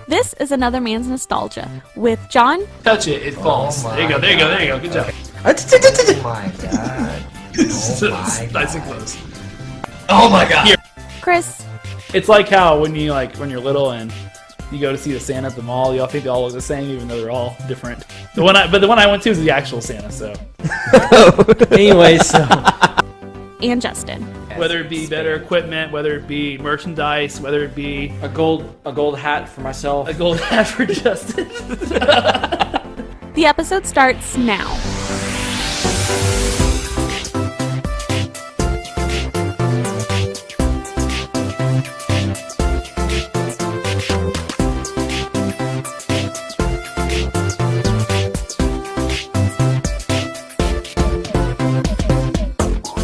This is Another Man's Nostalgia with John. Touch it, it falls. Oh there you go, there you go, there you go. Good job. Oh my god. Nice and close. Oh my god. Here. Chris. It's like how when you're little and you go to see the Santa at the mall, you all think they all look the same, even though they're all different. The one I went to is the actual Santa. So, anyway, so And Justin. whether it be better equipment, whether it be merchandise, whether it be a gold hat for myself. a gold hat for Justin. The episode starts now.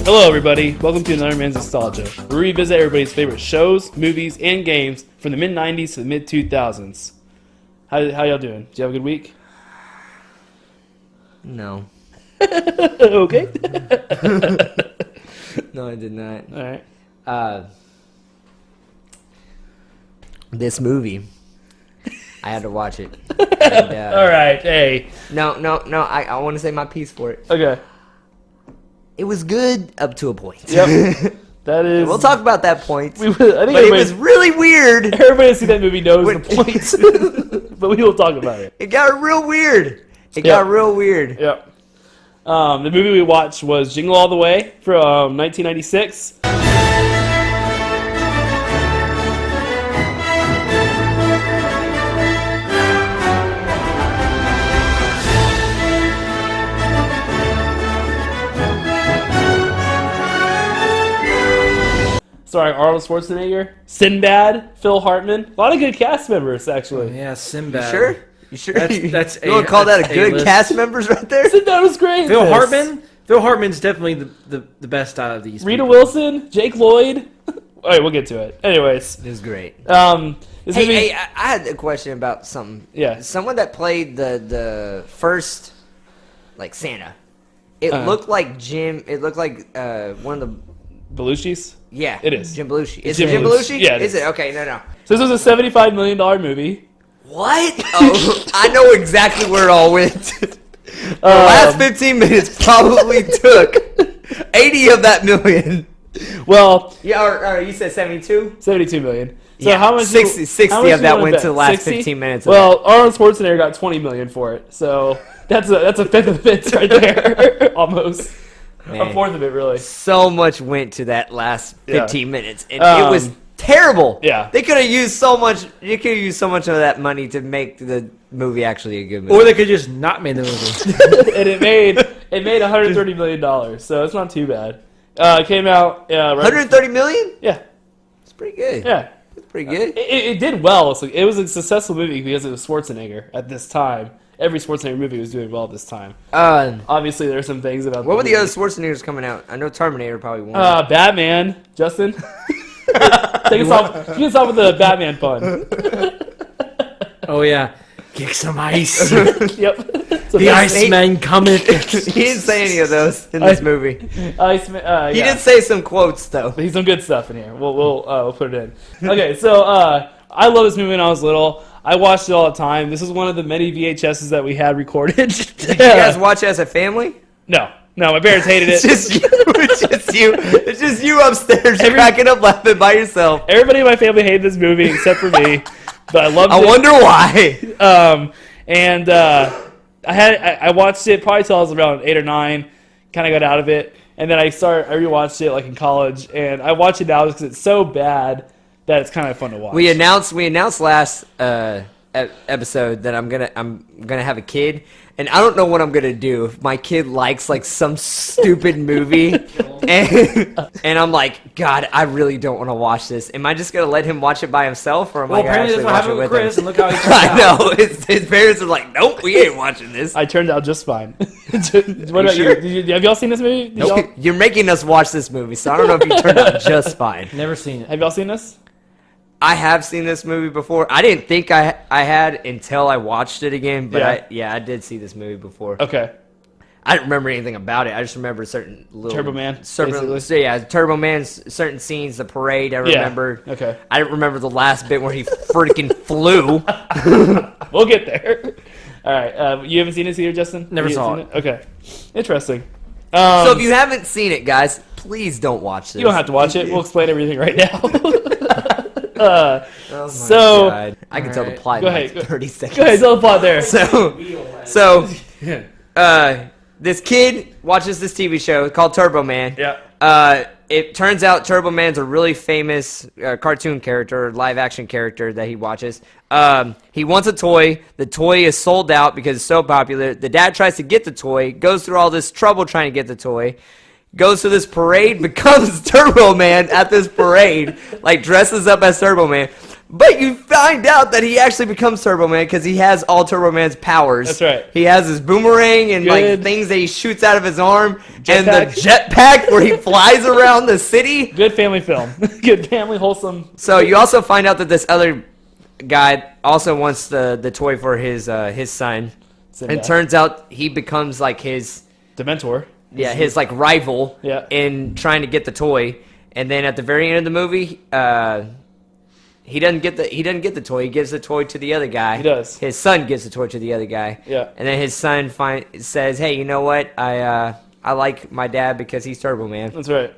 Hello, everybody. Welcome to Another Man's Nostalgia. We revisit everybody's favorite shows, movies, and games from the mid-90s to the mid-2000s. How y'all doing? Did you have a good week? No. Okay. No, I did not. All right. This movie, I had to watch it. And, All right. Hey. No. I want to say my piece for it. Okay. It was good up to a point. Yep. That is. We'll talk about that point. I think But it was really weird. everybody that's seen that movie knows the points, but we will talk about it. It got real weird. It got real weird. Yep. The movie we watched was Jingle All The Way from 1996. Starring Arnold Schwarzenegger, Sinbad, Phil Hartman. A lot of good cast members, actually. Yeah, Sinbad. Sure? You sure? That's you want to call that a that's good A-list. cast members right there? Sinbad was great. Phil in this. Hartman. Phil Hartman's definitely the best out of these. Rita people. Wilson, Jake Lloyd. All right, we'll get to it. Anyways, It was great. this movie. Hey, I had a question about something. Yeah. Someone that played the first, like, Santa. It Uh-huh. looked like Jim. It looked like one of the. Belushi's. Yeah. It is. Jim Belushi. Is Jim it Jim Belushi. Belushi? Yeah, it Is is. it? Okay, no. So this was a $75 million movie. What? Oh, I know exactly where it all went. The last 15 minutes probably took 80 of that million. Well, Yeah, or you said 72? 72 million. So Yeah, how much? 60 how much of do that you wanna went bet? to the last 60? 15 minutes of Well, Arnold Schwarzenegger got 20 million for it. So that's a fifth of it right there, almost. Man. A fourth of it, really. So much went to that last Yeah. 15 minutes, and it was terrible. Yeah. They could have used so much. You could have used so much of that money to make the movie actually a good movie. Or they could just not make the movie. And it made $130 million. So it's not too bad. It came out. Right 130 million? Yeah. It's pretty good. Yeah. It's pretty good. It did well. So it was a successful movie because it was Schwarzenegger at this time. Every Schwarzenegger movie was doing well at this time. Obviously, there are some things about. What were the other Schwarzeneggers coming out? I know Terminator probably won. Batman, Justin. Take us off. Kick us off with the Batman pun. Oh yeah, kick some ice. Yep. So The Iceman coming. He didn't say any of those in this movie. Iceman. He did say some quotes though. He's some good stuff in here. We'll put it in. Okay, so I love this movie when I was little. I watched it all the time. This is one of the many VHSs that we had recorded. Did you guys watch it as a family? No, my parents hated it. It's just you. It's just you upstairs cracking up laughing by yourself. Everybody in my family hated this movie except for me, but I loved it. I wonder why. And I watched it probably till I was around 8 or 9. Kind of got out of it, and then I rewatched it like in college, and I watch it now because it's so bad that it's kind of fun to watch. We announced last episode that I'm gonna have a kid, and I don't know what I'm gonna do if my kid likes like some stupid movie, and I'm like, God, I really don't want to watch this. Am I just gonna let him watch it by himself, or am Well, I gonna apparently actually that's what watch it happened with with Chris, him? and look how he turned I out. know his parents are like, nope, we ain't watching this. I turned out just fine. What about sure? you? Have y'all seen this movie? Nope. You're making us watch this movie, so I don't know if you turned out just fine. Never seen it. Have y'all seen this? I have seen this movie before. I didn't think I had until I watched it again, but Yeah. I did see this movie before. Okay. I don't remember anything about it. I just remember certain little Turbo Man, So yeah, Turbo Man's certain scenes, the parade. I remember. Okay. I don't remember the last bit where he freaking flew. We'll get there. All right. You haven't seen it either, Justin? Never You saw seen it. Okay. Interesting. So if you haven't seen it, guys, please don't watch this. You don't have to watch it. We'll explain everything right now. Oh my So- God. I can tell the Alright. plot Go in ahead. like 30 seconds. Go ahead. Tell the plot there. So, this kid watches this TV show called Turbo Man. Yeah. It turns out Turbo Man's a really famous cartoon character, live action character that he watches. He wants a toy. The toy is sold out because it's so popular. The dad tries to get the toy, goes through all this trouble trying to get the toy, goes to this parade, becomes Turbo Man at this parade, like dresses up as Turbo Man. But you find out that he actually becomes Turbo Man because he has all Turbo Man's powers. That's right. He has his boomerang and like Good. things that he shoots out of his arm, and Jetpack. the jetpack where he flies around the city. Good family film. Good family, wholesome. So you also find out that this other guy also wants the toy for his son. Sinbad. And turns out he becomes like his Dementor. like rival Yeah. in trying to get the toy. And then at the very end of the movie, he doesn't get the toy. He gives the toy to the other guy. He does. His son gives the toy to the other guy. Yeah. And then his son says, "Hey, you know what? I like my dad because he's Turbo Man." That's right.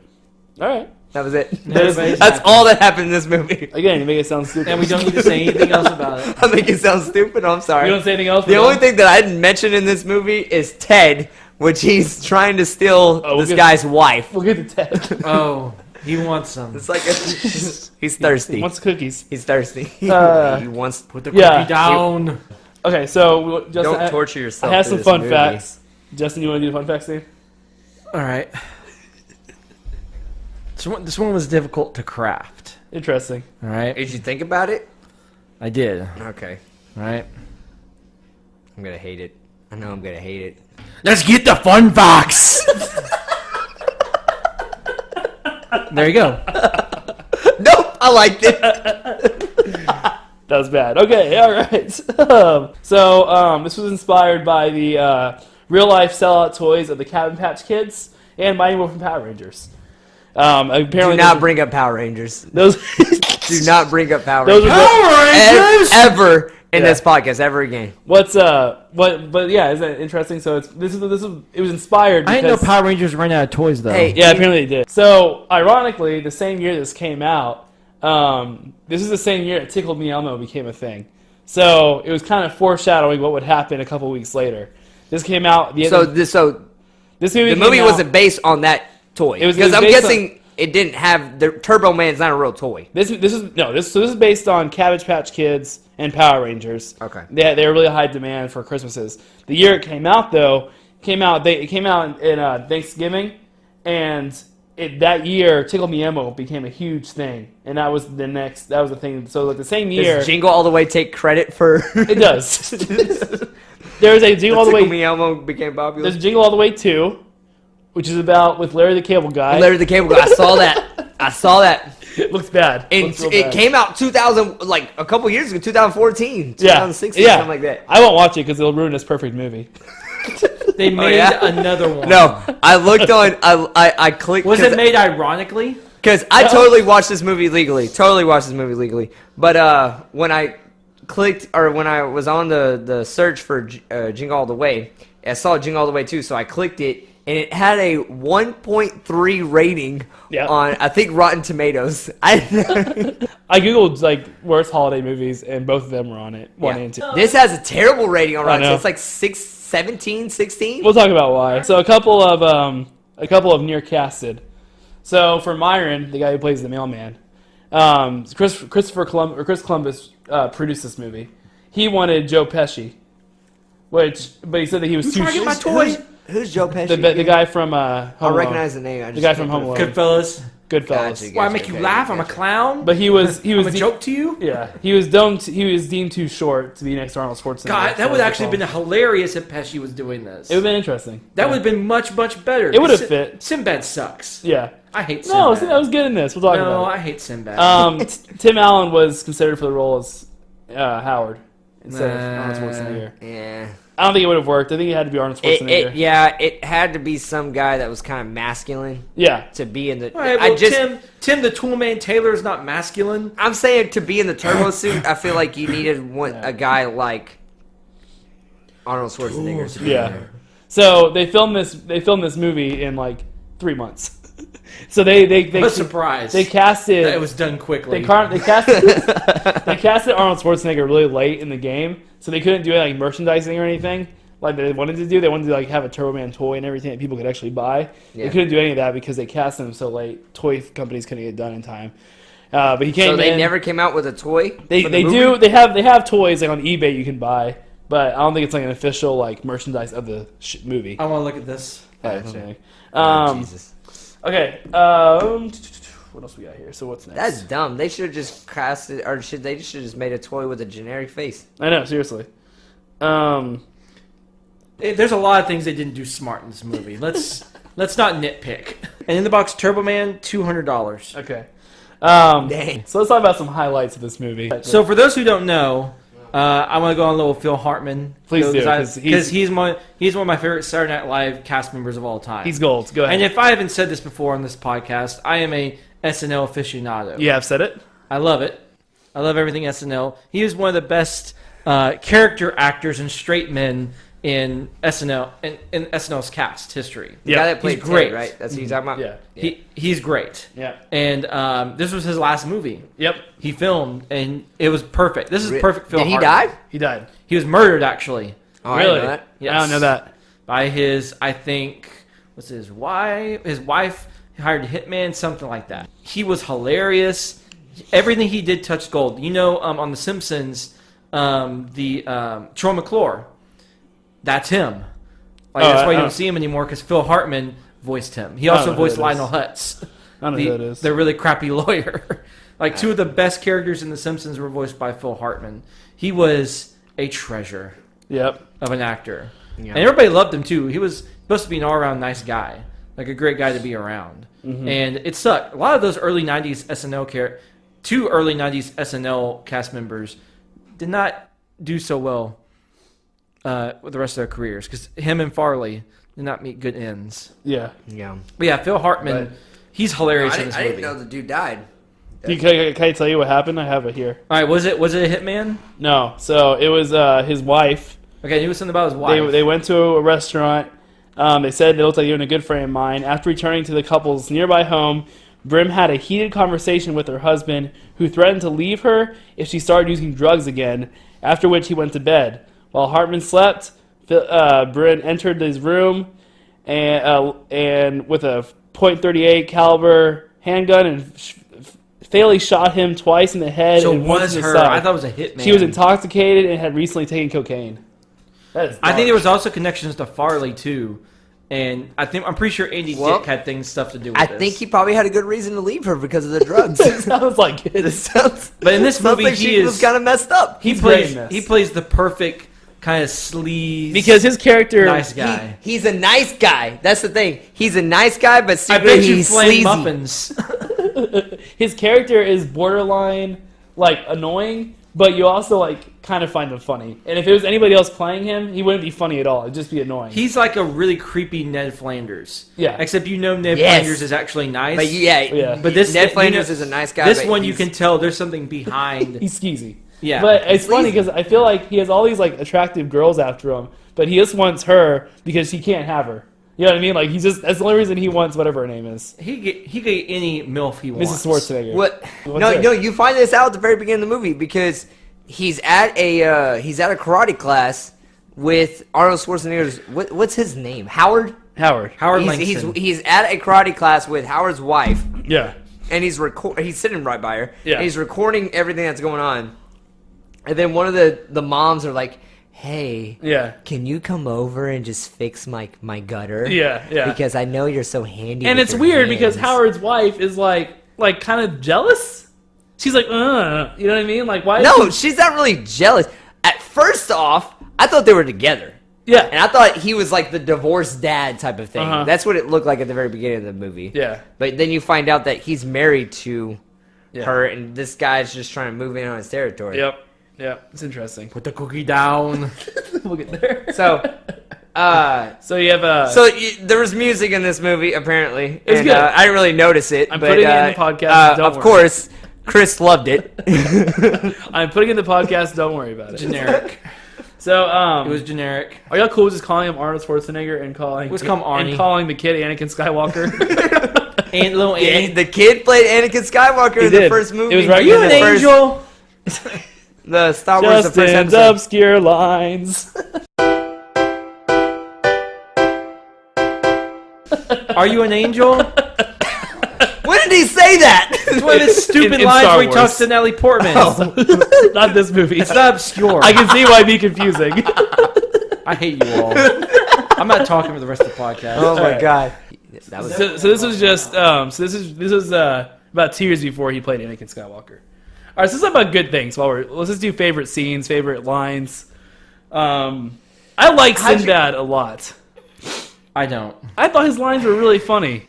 All right. That was it. Everybody's That's happy. all that happened in this movie. Again, you make it sound stupid. And we don't need to say anything else about it. I make it sound stupid. I'm sorry. You don't say anything else? The only thing that I didn't mention in this movie is Ted, which he's trying to steal Oh, we'll this get- guy's wife. We'll get to Ted. Oh, he wants some. It's like he's thirsty. He wants cookies. He's thirsty. Uh, he wants. Put the Yeah. cookie down. Okay, so Justin, Don't torture yourself. I have through some this fun movie. facts. Justin, you want to do the fun facts, Steve? All right. This one was difficult to craft. Interesting. All right. Did you think about it? I did. Okay. All right. I'm gonna hate it. I know I'm gonna hate it. Let's get the fun facts. There you go. Nope. I liked it. That was bad. Okay, all right. This was inspired by the real-life sellout toys of the Cabin Patch Kids and Mighty Morphin Power Rangers. Apparently, Do not bring up Power Rangers. those. Do not bring up Power Those Rangers. are Power Rangers. Ever in Yeah. this podcast, ever again. But yeah, isn't it interesting? So it was inspired. I didn't know because- Power Rangers ran out of toys though. Hey. Yeah, apparently they did. So, ironically, the same year this came out, this is the same year that Tickle Me Elmo became a thing. So, it was kind of foreshadowing what would happen a couple weeks later. This came out. So this movie. the came movie out- wasn't based on that toy. It was because I'm based guessing it didn't have the Turbo Man's not a real toy. This is based on Cabbage Patch Kids and Power Rangers. Okay. They were really high demand for Christmases. The year it came out though, it came out in Thanksgiving, and that year Tickle Me Elmo became a huge thing, and that was the thing. So like the same year, Does Jingle All The Way take credit for it does. There's a Jingle All the Tickle Way. Me Elmo became popular? There's Jingle All the Way 2, which is about with Larry the Cable Guy. Larry the Cable Guy. I saw that. It looks bad. And Looks real it bad. came out 2000, like a couple years ago, 2014, Yeah, 2016, yeah. something like that. I won't watch it because it'll ruin this perfect movie. They made yeah? another one. No, I looked on. I clicked. Was it made ironically? Because I totally watched this movie legally. But when I clicked, or when I was on the search for Jingle All The Way, I saw Jingle All The Way 2, so I clicked it, and it had a 1.3 rating Yeah. on, I think, Rotten Tomatoes. I googled like worst holiday movies, and both of them were on it. One and two. This has a terrible rating on Rotten know. Tomatoes. It's like 17, 16. We'll talk about why. So a couple of near casted. So for Myron, the guy who plays the mailman, Chris Columbus produced this movie. He wanted Joe Pesci, but he said that he was too. trying to get my toy? Who's Joe Pesci? The guy from Home I Alone. recognize the name. I just guy can't from put Home it- Alone. Goodfellas. Goodfellas. Gotcha. Why I make you laugh? I'm a clown. But he was I'm a de- joke to you. Yeah, he was deemed too short to be next to Arnold Schwarzenegger. God, that so would that's actually the been hilarious if Pesci was doing this. It would have been interesting. That Yeah. would have been much better. It would have fit. Sinbad sucks. Yeah. I hate No, Sinbad. I was good in this. We'll talk No, about I hate Sinbad. it. Tim Allen was considered for the role as Howard instead of Arnold Schwarzenegger. Yeah. I don't think it would have worked. I think it had to be Arnold Schwarzenegger. It had to be some guy that was kind of masculine Yeah. to be in the. All right, well, Tim the Toolman Taylor is not masculine. I'm saying to be in the turbo suit, I feel like you needed a guy like Arnold Schwarzenegger to be in there. So they filmed this movie in like 3 months. So they What a surprise. They casted. It was done quickly. They casted Arnold Schwarzenegger really late in the game, so they couldn't do any like merchandising or anything like they wanted to do. They wanted to like have a Turbo Man toy and everything that people could actually buy. Yeah. They couldn't do any of that because they cast him so late. Toy companies couldn't get it done in time. But he came. So they never came out with a toy. They do. They have toys like on eBay you can buy, but I don't think it's like an official like merchandise of the movie. I want to look at this. Jesus. Okay. What else we got here? So what's next? That's dumb. They should have just cast it, or they should have just made a toy with a generic face. I know, seriously. There's a lot of things they didn't do smart in this movie. Let's not nitpick. And in the box, Turbo Man, $200. Okay. Dang. So let's talk about some highlights of this movie. So for those who don't know, I want to go on a little Phil Hartman. Please do, because he's one of my favorite Saturday Night Live cast members of all time. He's gold. Go ahead. And if I haven't said this before on this podcast, I am a SNL aficionado. You have said it? I love it. I love everything SNL. He is one of the best character actors and straight men in SNL in SNL's cast history. The guy that played he's great, Ted, right? That's what you're talking about. Yeah. He's great. Yeah. And this was his last movie. Yep. He filmed, and it was perfect. This is perfect. Phil Did he Hartman. die? He died. He was murdered, actually. Oh, really? I didn't know that. Yes. I don't know that. By his, I think, what's his wife? His wife hired a hitman, something like that. He was hilarious. Everything he did touched gold. You know, on The Simpsons, Troy McClure, that's him. That's why you don't see him anymore, because Phil Hartman voiced him. He also voiced Lionel Hutz. I don't know who that is. The really crappy lawyer. Two of the best characters in The Simpsons were voiced by Phil Hartman. He was a treasure of an actor. Yep. And everybody loved him, too. He was supposed to be an all-around nice guy. Like a great guy to be around. Mm-hmm. And it sucked. A lot of those early 90s SNL two early 90s SNL cast members did not do so well with the rest of their careers, because him and Farley did not meet good ends. Yeah. But yeah, Phil Hartman, he's hilarious in this movie. I didn't know the dude died. Can I tell you what happened? I have it here. All right, was it a hitman? No. So it was his wife. Okay, he was something about his wife. They went to a restaurant. They said they looked like they were in a good frame of mind. After returning to the couple's nearby home, Brim had a heated conversation with her husband, who threatened to leave her if she started using drugs again, after which he went to bed. While Hartman slept, Brim entered his room and with a .38 caliber handgun and fatally shot him twice in the head. So and it once was in the her. side. I thought it was a hitman. She was intoxicated and had recently taken cocaine. That is dark. I think there was also connections to Farley too, and I'm pretty sure Andy Dick had stuff to do with this. I think he probably had a good reason to leave her because of the drugs. Sounds like it. But in this movie, he was kind of messed up. He plays the perfect kind of sleaze, because his character, nice guy. He's a nice guy. That's the thing. He's a nice guy, but secretly he's sleazy. Muffins. His character is borderline like annoying, but you also like kind of find him funny. And if it was anybody else playing him, he wouldn't be funny at all. It'd just be annoying. He's like a really creepy Ned Flanders. Yeah. Except Ned Flanders is actually nice. But But this Ned Flanders is a nice guy. This one you can tell there's something behind. He's skeezy. Yeah. But it's funny because I feel like he has all these like attractive girls after him, but he just wants her because he can't have her. You know what I mean? Like that's the only reason he wants whatever her name is. He get any MILF he wants. Mrs. Schwarzenegger. What? No, you find this out at the very beginning of the movie because he's at a karate class with Arnold Schwarzenegger's what's his name? Howard Langston. He's at a karate class with Howard's wife. Yeah. And he's sitting right by her. Yeah. And he's recording everything that's going on. And then one of the moms are like, "Hey, can you come over and just fix my gutter? Yeah. Because I know you're so handy." And with it's your weird hands." because Howard's wife is like kind of jealous. She's like, you know what I mean? Like, why? No, she's not really jealous. At first off, I thought they were together. Yeah. And I thought he was like the divorced dad type of thing. Uh-huh. That's what it looked like at the very beginning of the movie. Yeah. But then you find out that he's married to her, and this guy's just trying to move in on his territory. Yep. Yeah, it's interesting. Put the cookie down. We'll get there. So, So you have there was music in this movie apparently, It's and good. I didn't really notice it. I'm but, putting it in the podcast, don't of worry. course, Chris loved it. I'm putting in the podcast. Don't worry about it. Generic. So It was generic. are y'all cool with just calling him Arnold Schwarzenegger and calling Let's call him Arnie. and calling the kid Anakin Skywalker? And little Annie. The kid played Anakin Skywalker in the did. first movie. It was right Are you in an the first- angel? The Star Wars, the first Justin's episode. obscure lines. Are you an angel? When did he say that? It's one of his stupid in lines Star where he Wars. talks to Natalie Portman. Not this movie. It's not obscure. I can see why it'd be confusing. I hate you all. I'm not talking for the rest of the podcast. Oh my Alright. god. That was So this was just this was about 2 years before he played Anakin Skywalker. All right, so let's talk about good things. Let's just do favorite scenes, favorite lines. I like Sinbad a lot. I don't. I thought his lines were really funny.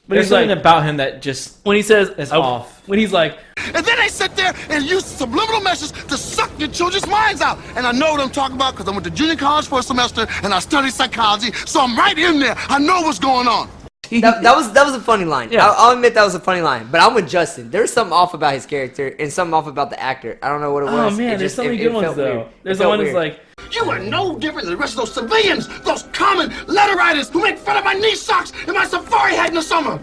But There's he's like, something about him that just when he says is off. when he's like, And then they sit there and use subliminal messages to suck your children's minds out. And I know what I'm talking about because I went to junior college for a semester and I studied psychology, so I'm right in there. I know what's going on. that was a funny line. Yeah. I'll admit that was a funny line. But I'm with Justin. There's something off about his character and something off about the actor. I don't know what it oh was. man, It there's just- so many it good ones felt though. weird. There's It the felt one that's weird. like, You are no different than the rest of those civilians, those common letter writers who make fun of my knee socks and my safari hat in the summer.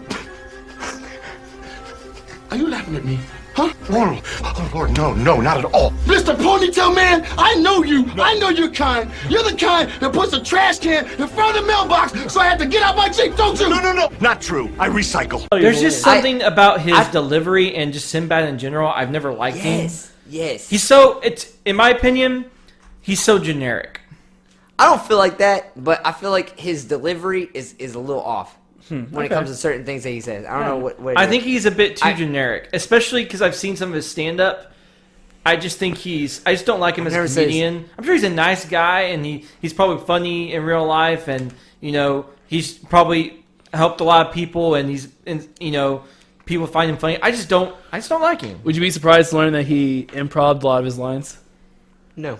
Are you laughing at me? Huh? Oh, Lord, no, not at all. Mr. Ponytail Man, I know you. I know you're kind. You're the kind that puts a trash can in front of the mailbox, so I had to get out my Jeep, don't you? No, not true. I recycle. There's just something about his delivery and just Sinbad in general. I've never liked him. Yes. He's so, in my opinion, he's so generic. I don't feel like that, but I feel like his delivery is a little off when it comes to certain things that he says. I don't know what it I is. think he's a bit too generic, especially because I've seen some of his stand-up. I just think I just don't like him as a never said comedian. I'm sure he's a nice guy, and he's probably funny in real life, and, he's probably helped a lot of people, and people find him funny. I just don't like him. would you be surprised to learn that he improv'd a lot of his lines? No.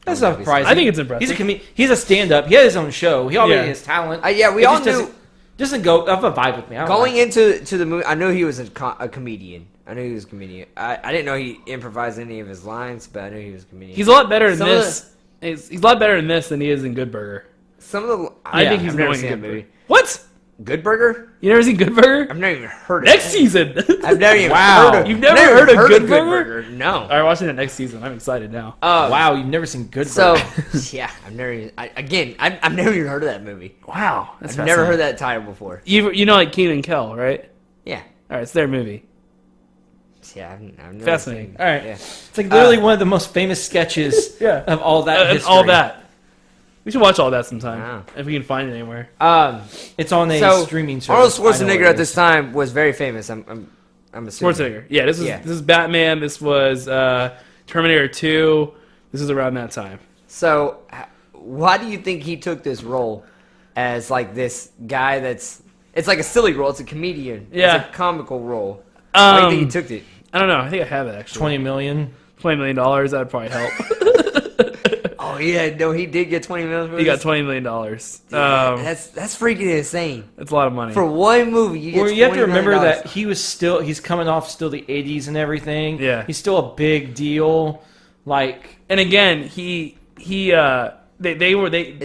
That's not surprising. I think it's impressive. He's a stand-up. He has his own show. He already has talent. Yeah, we It all just knew. doesn't go have a vibe with me. I don't Going like into the movie, I knew he was a comedian. I knew he was a comedian. I didn't know he improvised any of his lines, but I knew he was a comedian. He's a lot better in Some of this. He's a lot better in this than he is in Good Burger. Some of the I think he's I've never going seen Good that Burger. movie. What? Good Burger? You never seen Good Burger? I've never even heard of Next it. season. I've never even Wow. heard of You've never heard of Good Burger? No. All right, watching it next season. I'm excited now. wow, you've never seen Good So, Burger. yeah, I've never even, I've never even heard of that movie. Wow, that's I've never heard that title before. You know like Keenan and Kel, right? Yeah. All right, it's their movie. Yeah, I've never Fascinating. seen- All right. Yeah. It's like literally one of the most famous sketches Yeah. of all that And history. all that. We should watch all that sometime Wow. if we can find it anywhere. It's on a So, streaming service. Arnold I know what Schwarzenegger it at this is. time was very famous. I'm assuming. Schwarzenegger. Yeah, this Yeah. is Batman. This was Terminator 2. This is around that time. So, why do you think he took this role as like this guy that's? It's like a silly role. It's a comedian. Yeah. It's a comical role. Why do you think he Um, took it? I don't know. I think I have it actually. 20 million. $20 million. That would probably help. Oh yeah, no, he did get 20 million. For He got this? $20 million. That's freaking insane. That's a lot of money. For one movie, you get Well, you have to $20 million. remember that he's coming off still the 80s and everything. Yeah. He's still a big deal. Like, And again, it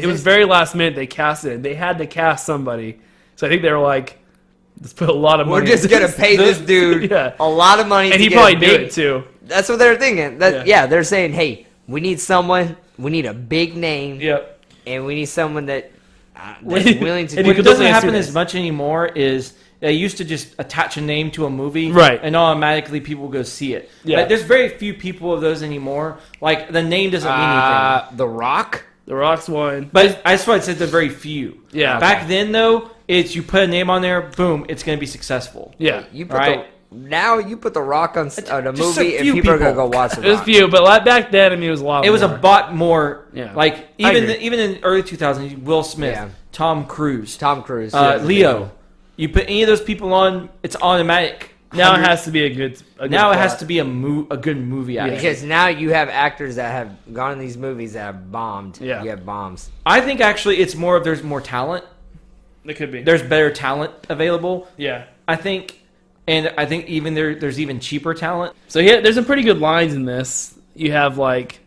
was very last minute. They casted. They had to cast somebody. So I think they were like, let's put a lot of We're money. just into gonna this. pay this dude Yeah. a lot of money, And to he get probably a knew big, it too. That's what they're thinking. Yeah. Yeah, they're saying, hey, we need someone. We need a big name, Yep. and we need someone that's And willing to. you do what could it. doesn't definitely happen see as this. much anymore is they used to just attach a name to a movie, Right. And automatically people go see it. Yeah. Like, there's very few people of those anymore. Like, the name doesn't mean anything. The Rock. The Rock's one. But that's why I said the very few. Yeah. Back then, though, it's you put a name on there, boom, it's going to be successful. Yeah. You put Right. now you put the Rock on a just a movie, and few people are gonna people. go watch the It was Rock. few, but back then, I mean, it was a lot. It was a more. bought more. Yeah. Like I even agree. even in early 2000s, Will Smith, Yeah. Tom Cruise, Tom Cruise, Leo. You put any of those people on, it's automatic. Now it has to be a good now it has plot. to be a good movie. Actually. Because now you have actors that have gone in these movies that have bombed. Yeah. You have bombs. I think actually it's more of there's more talent. It could be. There's better talent available. Yeah. I think even there's even cheaper talent. So yeah, there's some pretty good lines in this. You have like,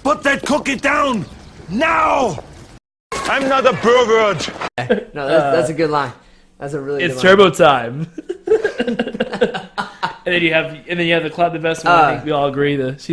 Put that cookie down now. I'm not a pervert. No, that's a good line. That's a really it's good line. turbo time. and then you have the best one. I think we all agree that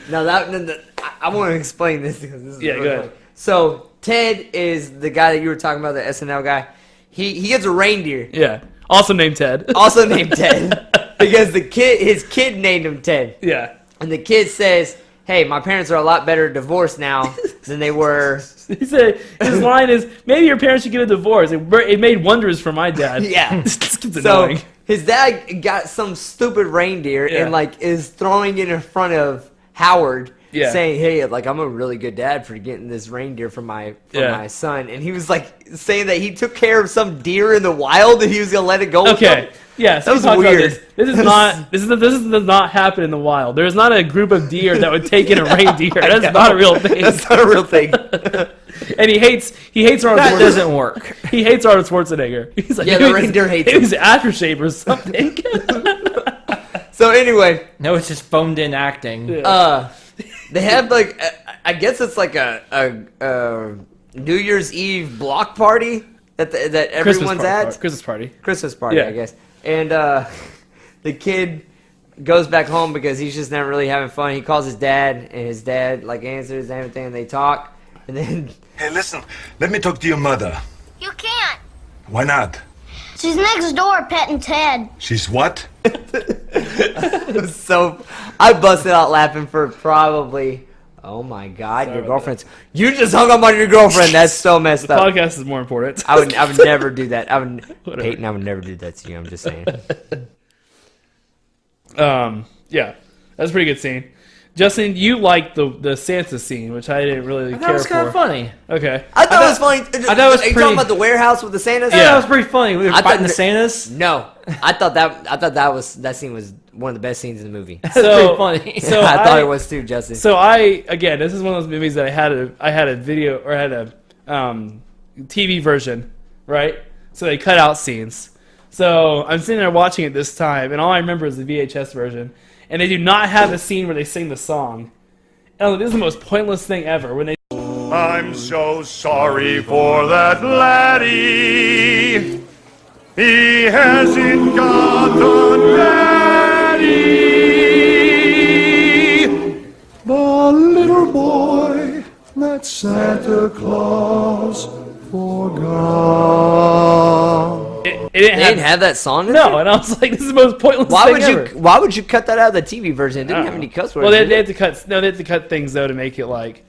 No, I want to explain this because this is Yeah, really go ahead. funny. So Ted is the guy that you were talking about, the SNL guy. He gets a reindeer, yeah, also named Ted. also named Ted, because his kid named him Ted, Yeah. and the kid says, "Hey, my parents are a lot better divorced now than they were." He said his line is, "Maybe your parents should get a divorce. It made wonders for my dad." Yeah. This kid's So annoying. his dad got some stupid reindeer Yeah. and like is throwing it in front of Howard, Yeah. saying, "Hey, like I'm a really good dad for getting this reindeer for my son." And he was like saying that he took care of some deer in the wild and he was gonna let it go. with Okay. them. Yeah, so That we was talked about weird. This does not happen in the wild. There is not a group of deer that would take in a reindeer. That's not a real thing. That's not a real thing. And he hates Arnold That Schwarzenegger. doesn't work. He hates Arnold Schwarzenegger. He's like, Yeah, the reindeer hates It was aftershave or something. So anyway, No, it's just phoned in acting. they have like I guess it's like a New Year's Eve block party that everyone's at. Christmas party. Christmas party, Yeah. I guess. And the kid goes back home because he's just not really having fun. He calls his dad, and his dad like answers and everything, and they talk. And then Hey, listen. Let me talk to your mother. You can't. Why not? She's next door petting Ted. She's what? so I busted out laughing for probably. Oh my God, your girlfriend's. You just hung up on your girlfriend. That's so messed up. Podcast is more important. I would never do that. Whatever. Peyton, I would never do that to you. I'm just saying. Yeah, that's a pretty good scene. Justin, you liked the Santa scene, which I didn't really That care was kind for. of funny. Okay. I thought it was funny. I thought it was Are you pretty- talking about the warehouse with the Santas? Yeah, that was pretty funny. We were I fighting thought the Santas. No, I thought that scene was one of the best scenes in the movie. That's pretty funny. So I thought it was too, Justin. So again, this is one of those movies that I had a video or had a TV version, right? So they cut out scenes. So I'm sitting there watching it this time, and all I remember is the VHS version, and they do not have a scene where they sing the song. And this is the most pointless thing ever when they. I'm so sorry for that laddie. He hasn't got the daddy. The little boy that Santa Claus forgot. It They didn't have that song. In no, there? and I was like, this is the most pointless Why thing would ever. you? Why would you cut that out of the TV version? It I didn't don't have know. any cuss words. Well, did they it? had to cut. No, they had to cut things though to make it like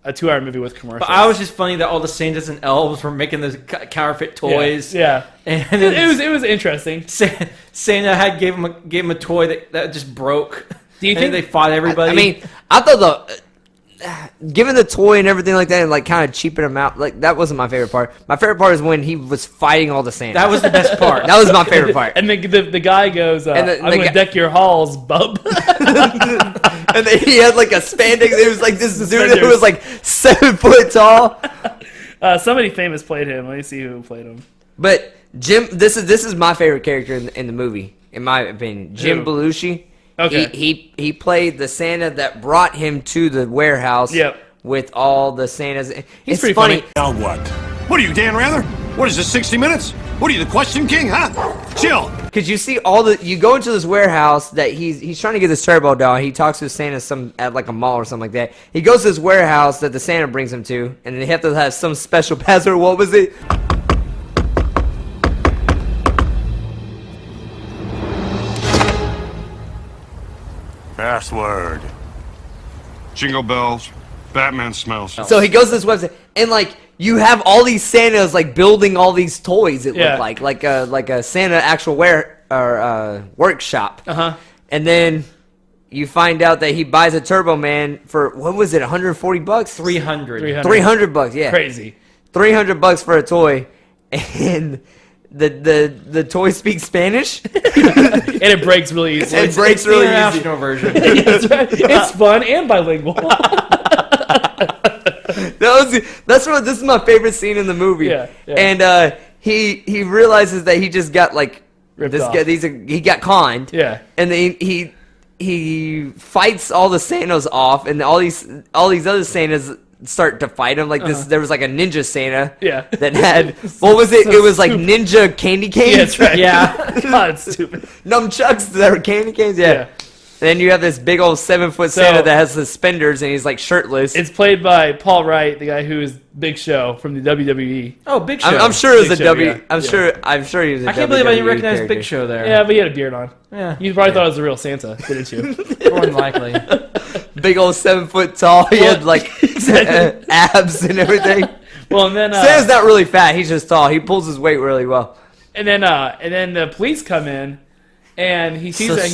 a 2-hour movie with commercials. But I was just funny that all the Santas and elves were making those counterfeit toys. Yeah. And It was interesting. Santa gave him a toy that just broke. Do you and think they fought everybody? I mean, I thought giving the toy and everything like that and like kind of cheaping him out, like that wasn't my favorite part. My favorite part is when he was fighting all the Santas. that was the best part. That was my favorite part. And the guy goes, And I'm going to deck your halls, bub. And then he had like a spandex. It was like this dude that Suspenders. was like 7 foot tall. Somebody famous played him. Let me see who played him. But Jim, this is my favorite character in the movie, in my opinion. Jim Who? Belushi. Okay. He played the Santa that brought him to the warehouse. Yep. With all the Santas. It's pretty funny. funny. Now what? What are you, Dan Rather? What is this, 60 Minutes? What are you, the Question King, huh? Chill. Because you see you go into this warehouse that he's trying to get this turbo doll. He talks to Santa at like a mall or something like that. He goes to this warehouse that the Santa brings him to, and they have to have some special password. What was it? Password. Jingle bells. Batman smells. So he goes to this website, and like you have all these Santas like building all these toys. It Yeah. looked like a Santa actual workshop. Uh-huh. And then you find out that he buys a Turbo Man for what was it, $140? 300. 300 bucks, yeah. Crazy. $300 for a toy, and the toy speaks Spanish, and it breaks really easily. It breaks really easy. International version. Yeah, that's right. It's fun and bilingual. This is my favorite scene in the movie. Yeah. And he realizes that he just got like Ripped this off. guy. He got conned. Yeah. And then he fights all the Santas off, and all these other Santas start to fight him. Like this, there was like a ninja Santa. Yeah. That had what was it? So It was like stupid. ninja candy canes. Yeah, that's right. Yeah. God, it's stupid. Nunchucks that were candy canes. Yeah. And then you have this big old 7-foot Santa that has suspenders and he's like shirtless. It's played by Paul Wright, the guy who is Big Show from the WWE. Oh, Big Show. I'm sure it was Big a Show, W. yeah. I'm sure he was. I can't believe I didn't recognize Big Show there. Yeah, but he had a beard on. Yeah. You probably thought it was a real Santa, didn't you? More than likely. Big old 7-foot tall. He had like abs and everything. Well, and then Santa's not really fat. He's just tall. He pulls his weight really well. and then the police come in, and he sees So that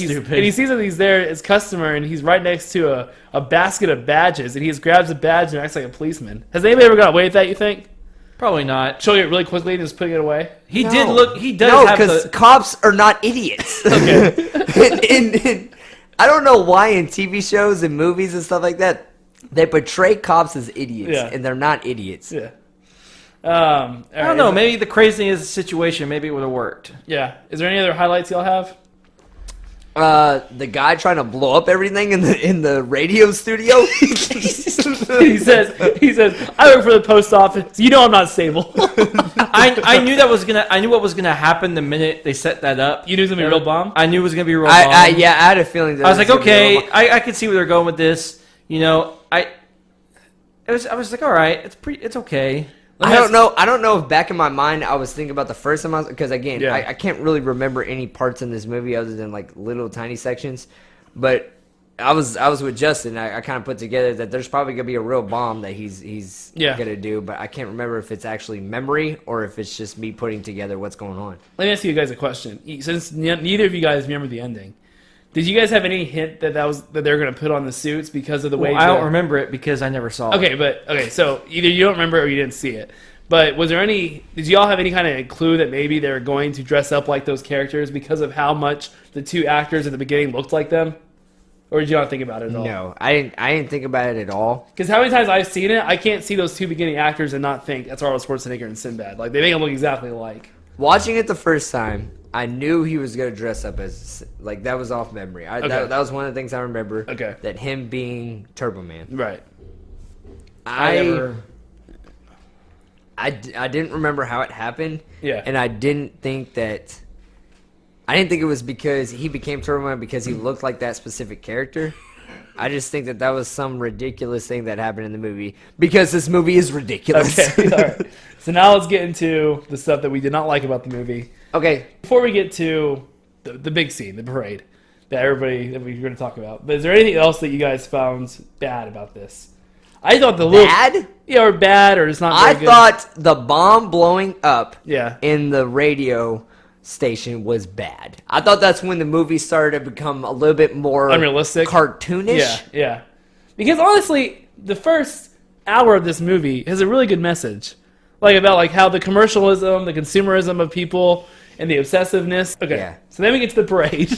he's there as customer, and he's right next to a basket of badges, and he just grabs a badge and acts like a policeman. Has anybody ever got away with that? You think? Probably not. Showing it really quickly and just putting it away. He No. did look. He does No, have because the. cops are not idiots. Okay. I don't know why in TV shows and movies and stuff like that they portray cops as idiots, Yeah. and they're not idiots. Yeah. I don't know. Maybe the craziness of the situation. Maybe it would have worked. Yeah. Is there any other highlights y'all have? The guy trying to blow up everything in the radio studio. he says, I work for the post office. You know I'm not stable. I knew that was gonna. I knew what was gonna happen the minute they set that up. You knew it was gonna be a real bomb? I knew it was gonna be a real I bomb. had a feeling that I was like, it gonna be a okay, real bomb. I could see where they're going with this. You know, I was like, all right, it's okay. I don't know if back in my mind I was thinking about the first time because again Yeah. I can't really remember any parts in this movie other than like little tiny sections, but I was with Justin. I kind of put together that there's probably gonna be a real bomb that he's gonna do, but I can't remember if it's actually memory or if it's just me putting together what's going on. Let me ask you guys a question. Since neither of you guys remember the ending, did you guys have any hint that they're going to put on the suits because of the way? I don't remember it because I never saw it. Okay, so either you don't remember or you didn't see it. But was there any? Did y'all have any kind of clue that maybe they're going to dress up like those characters because of how much the two actors at the beginning looked like them? Or did you not think about it at all? No, I didn't think about it at all. Because how many times I've seen it, I can't see those two beginning actors and not think that's Arnold Schwarzenegger and Sinbad. Like they make them look exactly alike. Watching it the first time, I knew he was gonna dress up as like that was off memory. That was one of the things I remember. Okay. That him being Turbo Man. Right. I didn't remember how it happened. Yeah. And I didn't think it was because he became Turbo Man because he looked like that specific character. I just think that was some ridiculous thing that happened in the movie because this movie is ridiculous. Okay. All right. So now let's get into the stuff that we did not like about the movie. Okay. Before we get to the big scene, the parade that we're going to talk about, but is there anything else that you guys found bad about this? I thought Bad? or bad, or it's not. I Very good. thought the bomb blowing up Yeah. in the radio station was bad. I thought that's when the movie started to become a little bit more Unrealistic, cartoonish. Yeah. Because honestly, the first hour of this movie has a really good message, like about like how the commercialism, the consumerism of people, and the obsessiveness. Okay. Yeah. So then we get to the parade.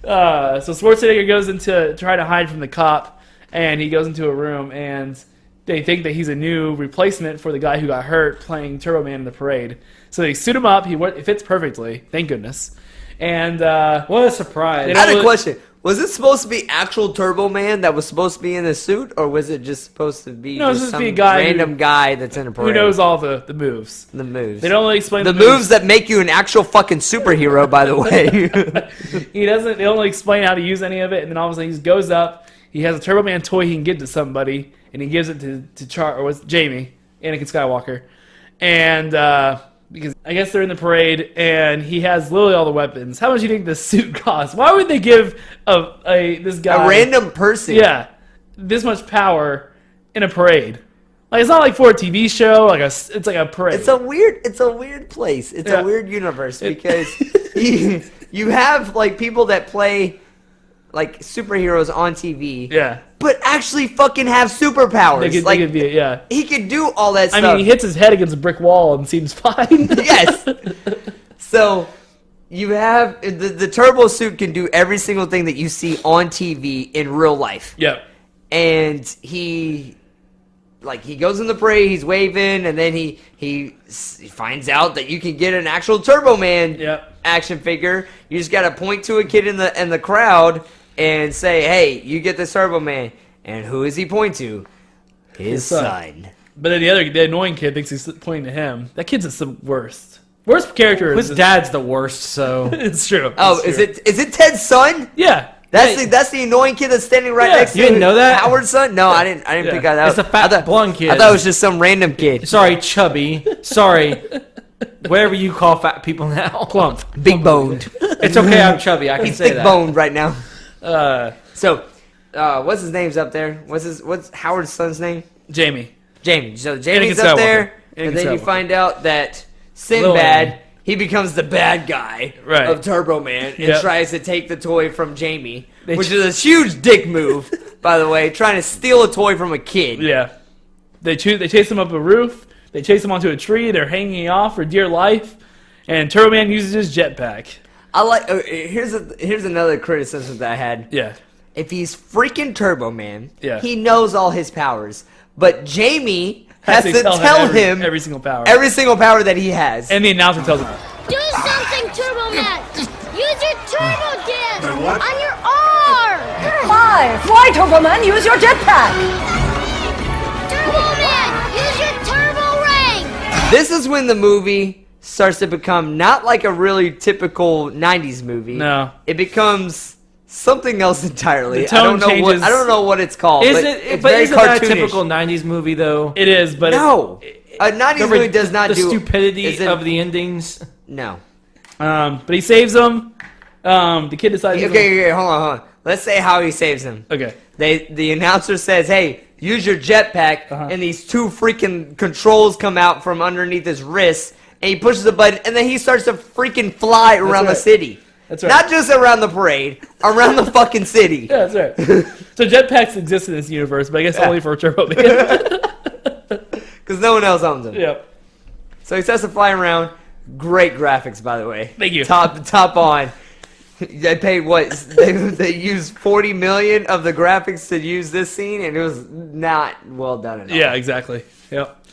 So Schwarzenegger goes to try to hide from the cop, and he goes into a room, and they think that he's a new replacement for the guy who got hurt playing Turbo Man in the parade. So they suit him up. He fits perfectly, thank goodness. And What a surprise! I had a question. Was it supposed to be actual Turbo Man that was supposed to be in the suit, or was it just supposed to be No, it's just supposed to some be a guy random guy that's in a parade? who knows all the moves? the moves? They don't really explain the the moves that make you an actual fucking superhero, by the way. He doesn't. They don't really explain how to use any of it. And then all of a sudden, he goes up. He has a Turbo Man toy he can give to somebody, and he gives it to Jamie, Anakin Skywalker, and because I guess they're in the parade, and he has literally all the weapons. How much do you think this suit costs? Why would they give this guy A random person. Yeah, this much power in a parade. Like it's not like for a TV show. It's like a parade. It's a weird place. It's Yeah. a weird universe because you have like people that play like superheroes on TV. Yeah. But actually fucking have superpowers. They could be, yeah. He could do all that stuff. I mean, he hits his head against a brick wall and seems fine. Yes. So you have the turbo suit can do every single thing that you see on TV in real life. Yep. And he goes in the parade, he's waving, and then he finds out that you can get an actual Turbo Man action figure. You just gotta point to a kid in the crowd and say, "Hey, you get this Turbo Man." And who does he point to? His son. But then the annoying kid thinks he's pointing to him. That kid's the worst. Worst character. His dad's the worst. So it's true. Is it Ted's son? Yeah. That's the annoying kid that's standing right next to you. Didn't know that? Howard's son? No, I didn't pick that up. It's the fat blonde kid. I thought it was just some random kid. Sorry, chubby. Sorry. Whatever you call fat people now. Plump. Big boned. It's okay, I'm chubby. I can He's say thick that. boned right now. So, what's his name's up there? What's Howard's son's name? Jamie. So Jamie's up there, and then you find out that Sinbad, he becomes the bad guy of Turbo Man and tries to take the toy from Jamie, which is a huge dick move, by the way, trying to steal a toy from a kid. Yeah. They chase him up a roof. They chase him onto a tree. They're hanging off for dear life. And Turbo Man uses his jetpack. Here's another criticism that I had. Yeah. If he's freaking Turbo Man, he knows all his powers. But Jamie has to tell him every single power. Every single power that he has. And the announcer tells him, Do something, Turbo Man! Use your turbo disc on your arm! 5. Fly, Turbo Man! Use your jetpack! Turbo Man! Use your turbo ring! This is when the movie starts to become not like a really typical 90s movie. No. It becomes something else entirely. The tone changes. I don't know what it's called. Isn't that a cartoonish. typical 90s movie, though? It is, but no. A 90s movie does not the do... stupidity of the endings. No. But he saves him. The kid decides... Okay, hold on. Let's say how he saves him. Okay. The announcer says, hey, use your jetpack, and these two freaking controls come out from underneath his wrist, and he pushes a button, and then he starts to freaking fly around the city. That's right. Not just around the parade, around the fucking city. Yeah, that's right. So jetpacks exist in this universe, but I guess only for Turbo Man. Because no one else owns them. Yep. So he starts to fly around. Great graphics, by the way. Thank you. Top on. They paid what? They used $40 million of the graphics to use this scene, and it was not well done at all. Yeah, exactly. Yep.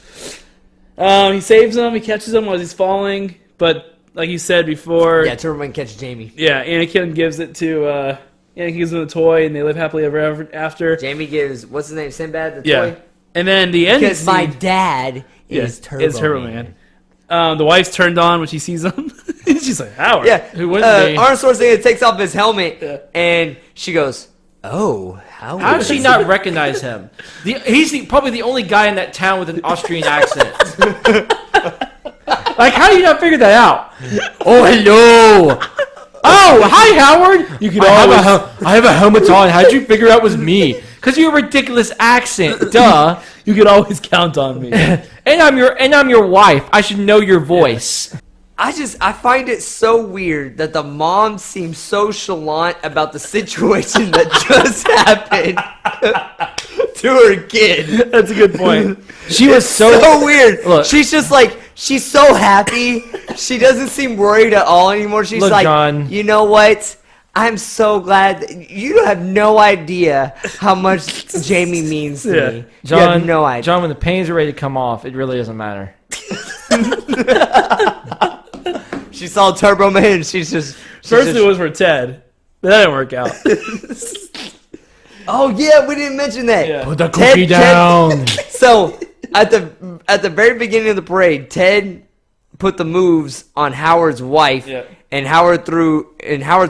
He saves him. He catches him while he's falling, but like you said before, Yeah, Turbo Man catches Jamie. yeah, Anakin gives it to Anakin gives him the toy, and they live happily ever after. Jamie gives what's his name? Sinbad the Yeah, toy. and then the end. Because my dad is Turbo Man. The wife's turned on when she sees him. She's like, Howard. Yeah, Who wouldn't be? Arnold Schwarzenegger takes off his helmet, and she goes, "Oh, Howard." How does she not recognize him? He's probably the only guy in that town with an Austrian accent. Like, how do you not figure that out? Oh, hello. Oh, hi, Howard. You can I have a helmet on. How'd you figure out it was me? Because of your ridiculous accent. Duh. You can always count on me. And I'm your wife. I should know your voice. I find it so weird that the mom seems so chalant about the situation that just happened to her kid. That's a good point. She was So weird. Look. She's just like, she's so happy. She doesn't seem worried at all anymore. She's Look, like, John. you know what? I'm so glad that you have no idea how much Jamie means to me. John, you have no idea. John, when the pains are ready to come off, it really doesn't matter. She saw Turbo Man. And she's just First it was for Ted, but that didn't work out. Oh yeah, we didn't mention that. Yeah. Put the cookie down. So at the very beginning of the parade, Ted put the moves on Howard's wife, and Howard's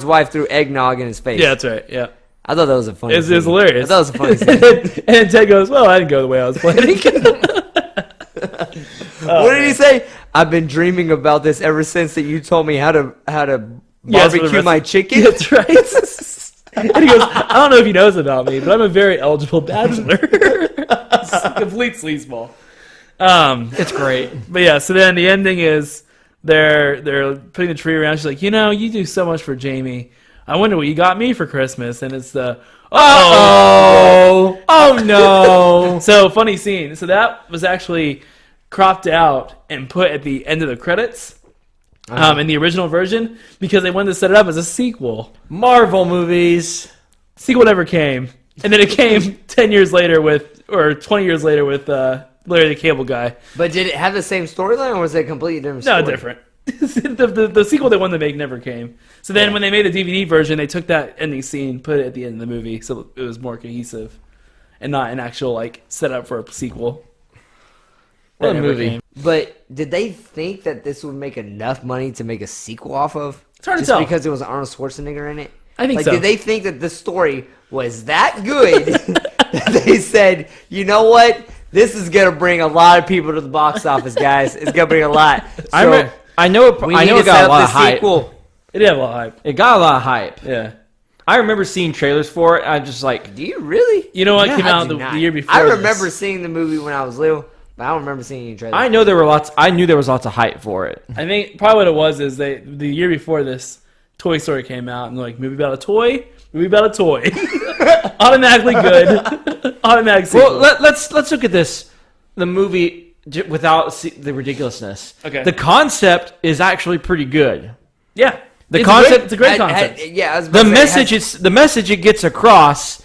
wife threw eggnog in his face. Yeah, that's right. Yeah. I thought that was a funny. It was hilarious. I thought it was a funny scene. And Ted goes, "Well, I didn't go the way I was planning." What did he say? I've been dreaming about this ever since that you told me how to barbecue my chicken. That's right. And he goes, "I don't know if he knows about me, but I'm a very eligible bachelor." It's a complete sleazeball. It's great. But yeah, so then the ending is they're putting the tree around. She's like, you do so much for Jamie. I wonder what you got me for Christmas. And it's the oh Oh no! So funny scene. So that was actually cropped out and put at the end of the credits in the original version because they wanted to set it up as a sequel. Marvel movies. Sequel never came, and then it came 10 years later or 20 years later with Larry the Cable Guy. But did it have the same storyline, or was it a completely different story? No, different. the sequel they wanted to make never came. So then when they made the DVD version, they took that ending scene, put it at the end of the movie, so it was more cohesive and not an actual like setup for a sequel. What a movie! Came. But did they think that this would make enough money to make a sequel off of? It's hard to just tell. Because it was Arnold Schwarzenegger in it. I think like, so. Did they think that the story was that good that they said, you know what? This is gonna bring a lot of people to the box office, guys. It's gonna bring a lot. So I know it got a lot of hype. Sequel. It did have a lot of hype. It got a lot of hype. Yeah. I remember seeing trailers for it. I'm just like, Do you really? You know what Yeah, came I out do the not. year before? I remember this? seeing the movie when I was little, but I don't remember seeing any trailers. I know there were lots. I knew there was lots of hype for it. I think probably what it was is the year before this, Toy Story came out and they're like movie about a toy. Automatically good. Automatic sequel. Well, let's look at this. The movie without the ridiculousness. Okay. The concept is actually pretty good. Yeah. The It's concept. it's a great concept. The The message it gets across.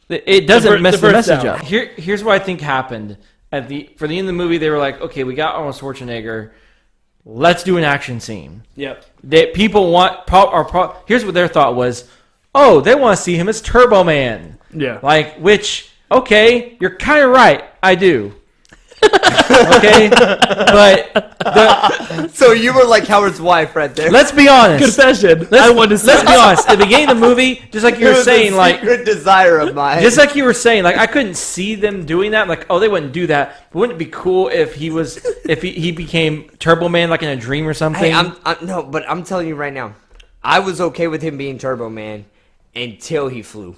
It doesn't mess the first message down. up. Here's what I think happened for the end of the movie. They were like, okay, we got Arnold Schwarzenegger. Let's do an action scene. Yep. That people want. Here's what their thought was. Oh, they want to see him as Turbo Man. Yeah. Okay, you're kind of right. I do. Okay, but So you were like Howard's wife right there. let's be honest. Confession. I wanted to Let's be honest. At the beginning of the movie, just like you It were was saying, a like secret desire of mine. just like you were saying, like I couldn't see them doing that. Like, oh, they wouldn't do that. But wouldn't it be cool if he became Turbo Man, like in a dream or something? Hey, I'm telling you right now, I was okay with him being Turbo Man until he flew.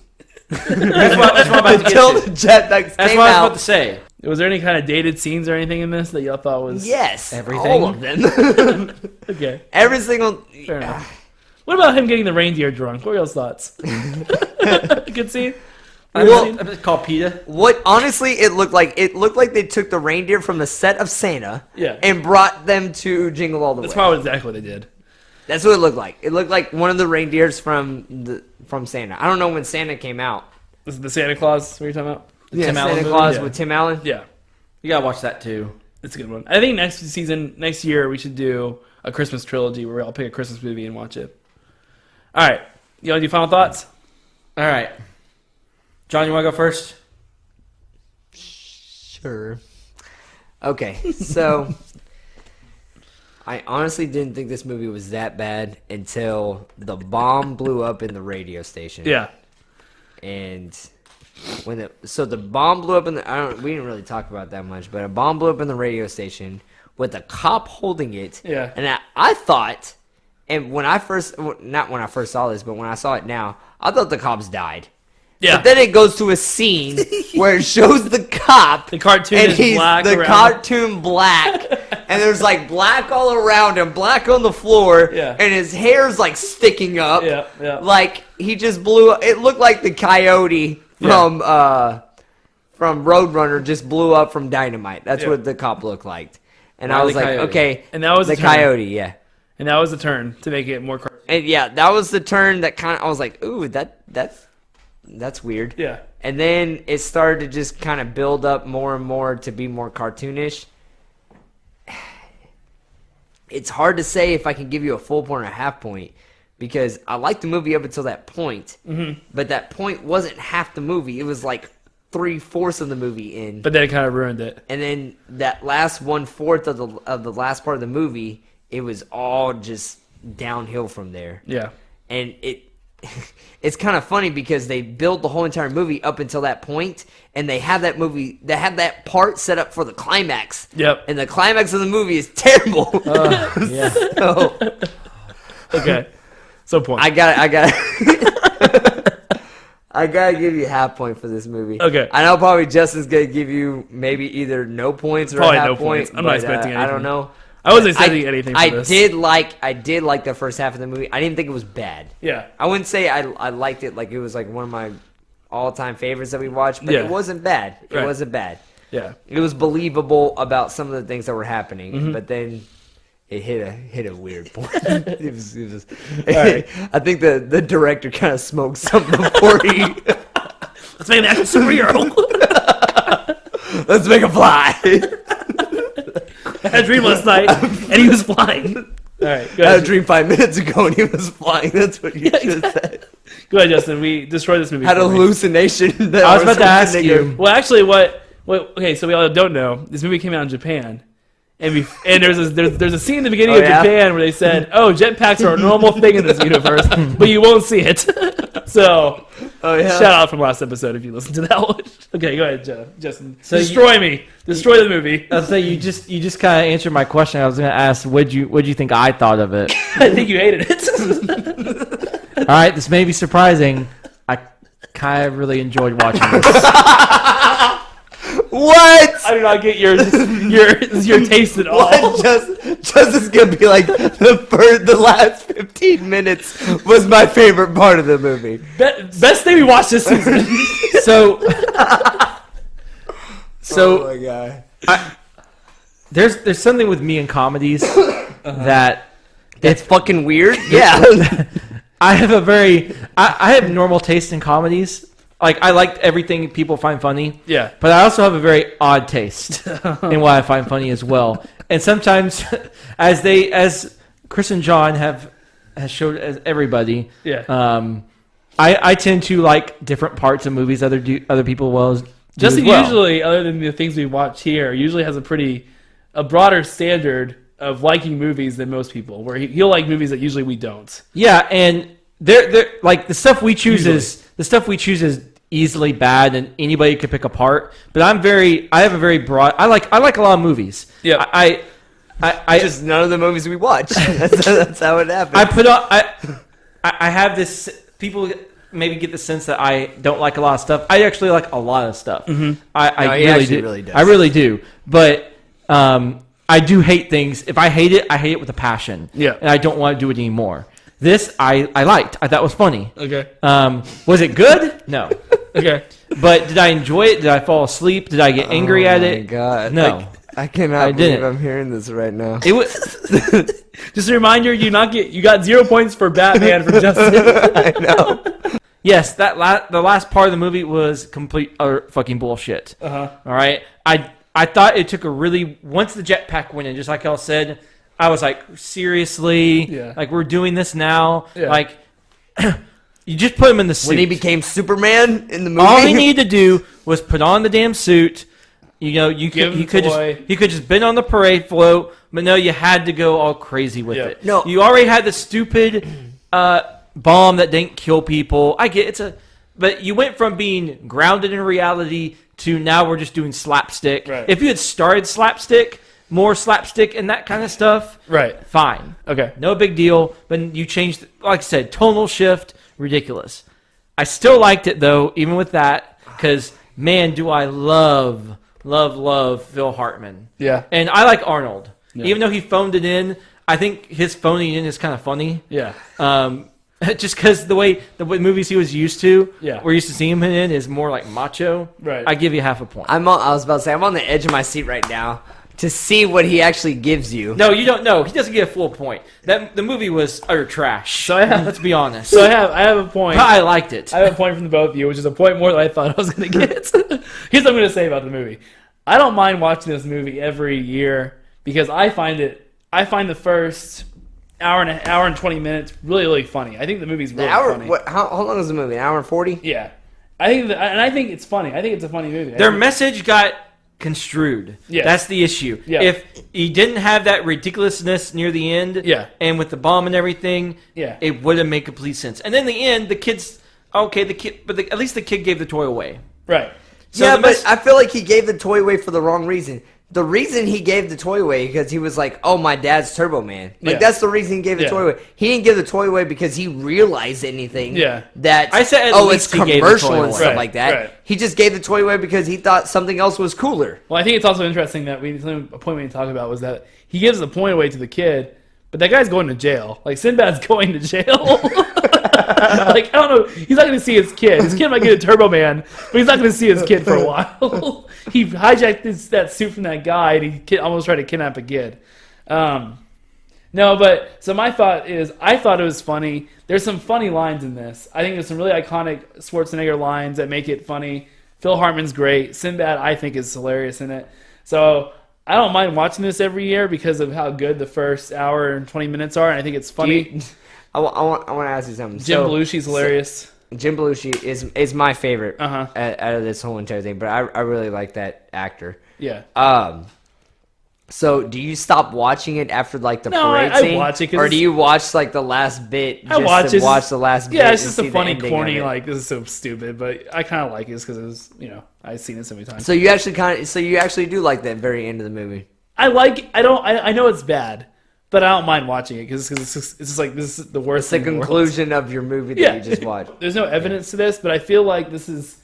that's what I'm about to get Until to. the jetpacks That's came what I was out. about to say. Was there any kind of dated scenes or anything in this that y'all thought was Yes, Everything? all of them. okay? Every single. Fair enough. What about him getting the reindeer drunk? What are y'all's thoughts? Good scene. It's called PETA. What honestly, it looked like they took the reindeer from the set of Santa, Yeah. and brought them to Jingle All The That's Way. probably exactly what they did. That's what it looked like. It looked like one of the reindeers from Santa. I don't know when Santa came out. This is the Santa Claus. What are you talking about? Yeah, Tim Allen Santa movie? Claus Yeah. with Tim Allen. Yeah, You gotta watch that too. it's a good one. I think next year, we should do a Christmas trilogy where I'll pick a Christmas movie and watch it. All right, you want to do final thoughts? All right, John, you want to go first? Sure. Okay, so I honestly didn't think this movie was that bad until the bomb blew up in the radio station. Yeah. And when the bomb blew up in the we didn't really talk about that much, but a bomb blew up in the radio station with a cop holding it. Yeah. And I thought, and not when I first saw this, but when I saw it now, I thought the cops died. Yeah. But then it goes to a scene where it shows the cop. The cartoon and is he's black the around cartoon black. And there's like black all around him, black on the floor. Yeah. And his hair's like sticking up. Yeah, yeah. Like he just blew up. It looked like the coyote from Roadrunner just blew up from dynamite. That's what the cop looked like. And I was like, Coyote. okay. And that was the the turn. coyote, yeah. And that was the turn to make it more cartoon. And yeah, that was the turn that kind of, I was like, ooh, that's weird. Yeah. And then it started to just kind of build up more and more to be more cartoonish. It's hard to say if I can give you a full point or a half point because I liked the movie up until that point. Mm-hmm. But that point wasn't half the movie. It was like 3/4 of the movie in. But then it kind of ruined it. And then that last 1/4 of the last part of the movie, it was all just downhill from there. Yeah. And it's kind of funny because they build the whole entire movie up until that point, and they have that part set up for the climax. Yep. And the climax of the movie is terrible. Yeah. So Okay. So point. I got I gotta give you a half point for this movie. Okay. I know probably Justin's gonna give you maybe either no points or Probably a half no point. points. I'm not but, expecting I don't anything. know. I wasn't expecting anything for this. I did like the first half of the movie. I didn't think it was bad. Yeah. I wouldn't say I liked it like it was like one of my all-time favorites that we watched, but it wasn't bad. It wasn't bad. Yeah. It was believable about some of the things that were happening, but then it hit a weird point. it was right. I think the director kind of smoked something before he. Let's make an action superhero. Let's make a fly. I had a dream last night, and he was flying. All right, go ahead. I had a dream 5 minutes ago, and he was flying. That's what you just said. Go ahead, Justin. We destroyed this movie. Had a hallucination. I was about to ask you. Well, actually, okay, so we all don't know. This movie came out in Japan. And there's a scene in the beginning of Japan where they said, "Oh, jetpacks are a normal thing in this universe, but you won't see it." So, shout out from last episode if you listened to that one. Okay, go ahead, Justin. So destroy the movie. I'll say you just kind of answered my question. I was going to ask, what'd you think I thought of it? I think you hated it. All right, this may be surprising. I kind of really enjoyed watching this. What? I do not get your taste at all. Justin's gonna be like the last 15 minutes was my favorite part of the movie. Best thing we watched this season. So, oh my god. There's something with me in comedies that it's fucking weird. Yeah. I have normal taste in comedies. Like, I like everything people find funny. Yeah. But I also have a very odd taste in what I find funny as well. And sometimes, as Chris and John has showed as everybody, I tend to like different parts of movies other people Justin well. Usually, other than the things we watch here, usually has a broader standard of liking movies than most people, where he'll like movies that usually we don't. Yeah, and they're like the stuff we choose is easily bad and anybody could pick apart. But I have a very broad. I like a lot of movies. Yeah, I just none of the movies we watch. That's how it happens. I have this. People maybe get the sense that I don't like a lot of stuff. I actually like a lot of stuff. Mm-hmm. I really do. But I do hate things. If I hate it with a passion. Yeah, and I don't want to do it anymore. This I liked. I thought was funny. Okay. Was it good? No. Okay. But did I enjoy it? Did I fall asleep? Did I get angry at it? Oh my god. No. I cannot believe I'm hearing this right now. It was just a reminder, you got 0 points for Batman from Justin. I know. Yes, the last part of the movie was complete utter fucking bullshit. Uh-huh. All right. I thought it took once the jetpack went in, just like I said, I was like, seriously? Yeah. Like, we're doing this now? Yeah. Like, you just put him in the suit. When he became Superman in the movie? All he needed to do was put on the damn suit. You know, you could just been on the parade float, but no, you had to go all crazy with it. No. You already had the stupid bomb that didn't kill people. I get but you went from being grounded in reality to now we're just doing slapstick. Right. If you had started more slapstick and that kind of stuff, right? Fine. Okay. No big deal. But you changed, like I said, tonal shift, ridiculous. I still liked it though, even with that, because man, do I love Phil Hartman. Yeah. And I like Arnold. Yeah. Even though he phoned it in, I think his phoning in is kind of funny. Yeah. Just because the way movies he was used to, yeah, we're used to seeing him in is more like macho. Right. I give you half a point. I was about to say, I'm on the edge of my seat right now to see what he actually gives you. No, you don't know. He doesn't get a full point. The movie was utter trash. So let's be honest. So I have a point. But I liked it. I have a point from the both of you, which is a point more than I thought I was going to get. Here's what I'm going to say about the movie. I don't mind watching this movie every year because I find the first hour and 20 minutes really, really funny. I think the movie's really funny. How long is the movie? An hour and 40? Yeah. I think it's funny. I think it's a funny movie. Their message got construed. Yeah. That's the issue. Yeah. If he didn't have that ridiculousness near the end, yeah, and with the bomb and everything, yeah, it would have made complete sense. And then in the end, the kids, at least the kid gave the toy away. Right. So yeah, but I feel like he gave the toy away for the wrong reason. The reason he gave the toy away because he was like, "Oh, my dad's Turbo Man." Like that's the reason he gave the toy away. He didn't give the toy away because he realized anything. Yeah. That I said, it's commercial and stuff like that. Right. He just gave the toy away because he thought something else was cooler. Well, I think it's also interesting that a point we didn't talk about was that he gives the point away to the kid, but that guy's going to jail. Like Sinbad's going to jail. Like, I don't know. He's not going to see his kid. His kid might get a Turbo Man, but he's not going to see his kid for a while. He hijacked that suit from that guy, and he almost tried to kidnap a kid. No, but so my thought is, I thought it was funny. There's some funny lines in this. I think there's some really iconic Schwarzenegger lines that make it funny. Phil Hartman's great. Sinbad, I think, is hilarious in it. So I don't mind watching this every year because of how good the first hour and 20 minutes are, and I think it's funny. I want to ask you something. Jim Belushi's hilarious. Jim Belushi is my favorite out of this whole entire thing, but I really like that actor. Yeah. So do you stop watching it after like the parade I scene? watch it, or do you watch like the last bit? I watch it. Watch the last bit. Yeah, it's just and a see funny, the ending corny, of it? like, this is so stupid, but I kind of like it because it was, I've seen it so many times. So you actually do like that very end of the movie. I know it's bad, but I don't mind watching it because it's just like, this is the worst It's the thing in the world. conclusion of your movie that you just watched. There's no evidence to this, but I feel like this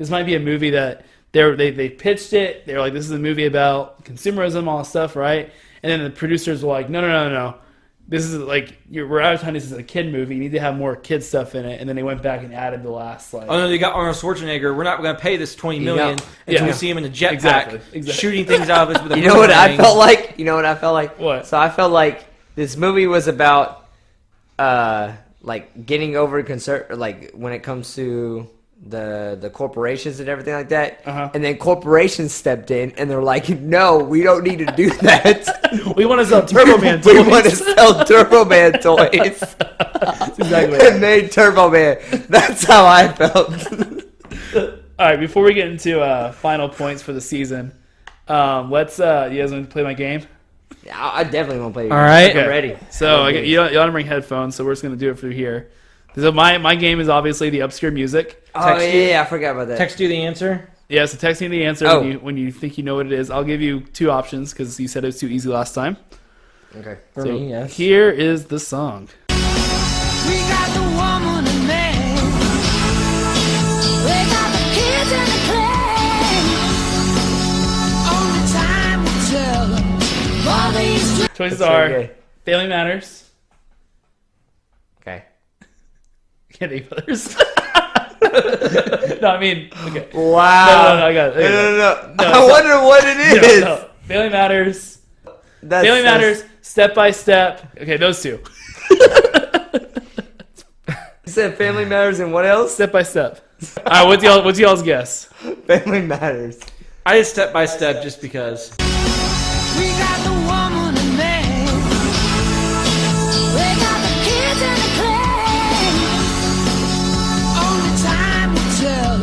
might be a movie that they pitched it. They're like, this is a movie about consumerism, all that stuff, right? And then the producers were like, no. This is like, we're advertising this as a kid movie. You need to have more kid stuff in it. And then they went back and added the last, like... Oh, no, they got Arnold Schwarzenegger. We're not going to pay this $20 million until we see him in a jetpack Exactly. shooting things out of us with a You know what I felt like? What? So I felt like this movie was about like getting over concern, like when it comes to the corporations and everything like that. And then corporations stepped in and they're like, no, we don't need to do that. We want to sell Turbo Man toys. We want to sell Turbo Man toys. That's exactly And made Turbo Man. That's how I felt. All right, before we get into final points for the season, let's. You guys want to play my game? Yeah, I definitely want to play. All right. I'm ready. So you don't bring headphones, so we're just gonna do it through here. So my game is obviously the obscure music. Oh yeah, I forgot about that. Text you the answer. Yeah, so text me the answer when you think you know what it is. I'll give you two options because you said it was too easy last time. Okay. For so me, yes. Here is the song. We got the woman and man. We got the kids and the play. Only time will tell. All these Choices That's are very good. Family Matters. Okay. Can't think of others. No, I mean, okay. Wow. No, I got it. No. I wonder what it is. No. Family Matters. That's, Family Matters. Step by Step. Okay, those two. You said Family Matters and what else? Step by Step. All right, what's y'all's guess? Family Matters. I did step by step just because. we got the woman and man. We got the kids and the play. Only time will tell.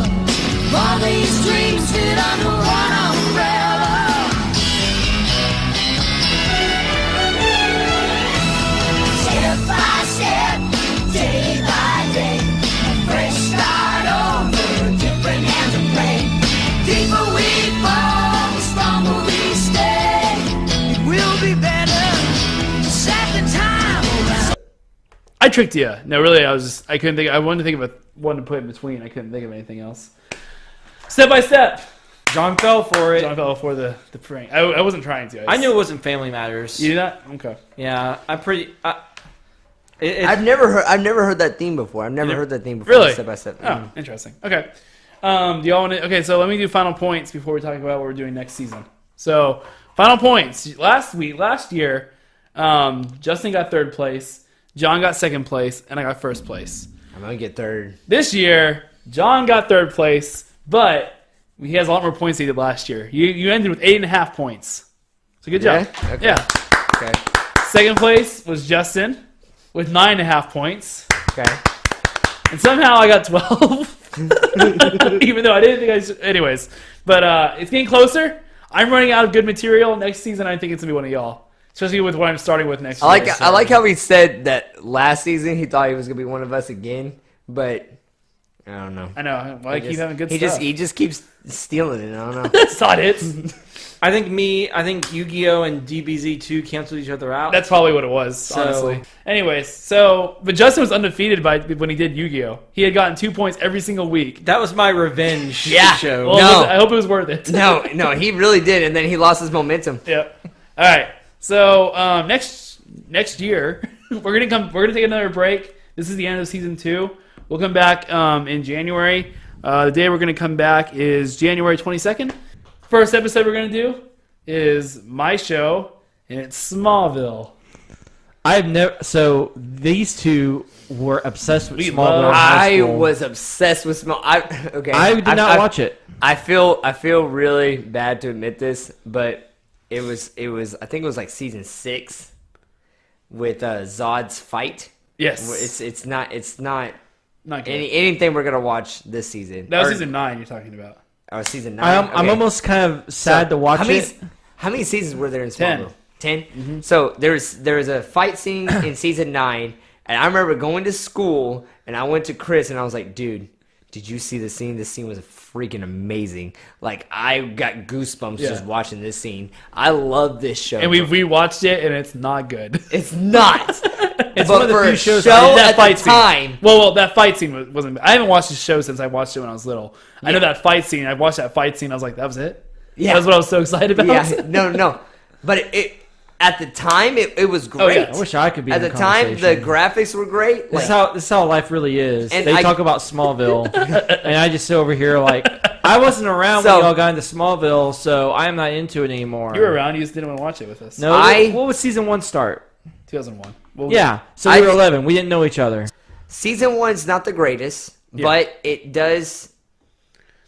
All these dreams fit under one umbrella. Step by step, day by day, a fresh start over, different hands of play. Deeper we fall, stronger we stay. It will be better, second time around. I tricked you. No, really, I couldn't think. I wanted to think of one to put in between. I couldn't think of anything else. Step by Step. John fell for it. John fell for the prank. I wasn't trying to. I knew it wasn't Family Matters. You do that? Okay. Yeah, I'm pretty. I've never heard that theme before. I've never heard that theme before. Really? Step by Step. Oh, interesting. Okay. Do y'all want to? Okay, so let me do final points before we talk about what we're doing next season. So, final points. Last year, Justin got third place, John got second place, and I got first place. I'm gonna get third. This year, John got third place, but he has a lot more points than he did last year. You ended with 8.5 points. So good job. Okay. Yeah. Okay. Second place was Justin with 9.5 points. Okay. And somehow I got 12. Even though I didn't think I should. Anyways. But it's getting closer. I'm running out of good material. Next season, I think it's going to be one of y'all. Especially with what I'm starting with next year. I like how he said that last season he thought he was gonna be one of us again, but I don't know. I know. Well, I keep having good he stuff. He just keeps stealing it. I don't know. That's not it. I think Yu-Gi-Oh and DBZ2 canceled each other out. That's probably what it was, honestly. Anyways, but Justin was undefeated when he did Yu-Gi-Oh. He had gotten 2 points every single week. That was my revenge show. Well, I hope it was worth it. No, he really did, and then he lost his momentum. Yep. All right. So next year we're gonna take another break This is the end of season 2. We'll come back in January. The day we're going to come back is January 22nd. First episode we're going to do is my show, and it's Smallville. I've never. So these two were obsessed with We Smallville. love- in high I school. was obsessed with I did not watch it. I feel really bad to admit this, but it was I think it was like season 6 with Zod's fight. Yes. It's not Not good. anything we're gonna watch this season. That was Or- season 9 you're talking about. Oh, season 9. I'm Okay. almost kind of sad to watch it. How many seasons were there in 10. Smallville? 10. So there was a fight scene in season 9, and I remember going to school, and I went to Chris, and I was like, "Dude, did you see the scene? This scene was freaking amazing. Like I got goosebumps just watching this scene. I love this show, And we rewatched it, and it's not good. It's not. It's But one of the for few a shows. show That at fight the scene. time. Well, that fight scene wasn't. I haven't watched the show since I watched it when I was little. I know that fight scene. I watched that fight scene. I was like, that was it. Yeah. That's what I was so excited about. Yeah, no. But it at the time it was great. yeah. I wish I could be At in the time, the conversation. graphics were great. This Like, is how life really is. And They I- talk about Smallville, and I just sit over here like I wasn't around So- when y'all got into Smallville, so I am not into it anymore. You were around. You just didn't want to watch it with us. No, what was season 1 start? 2001. Well, Yeah, so I we were did- 11. We didn't know each other. season 1's not the greatest, but it does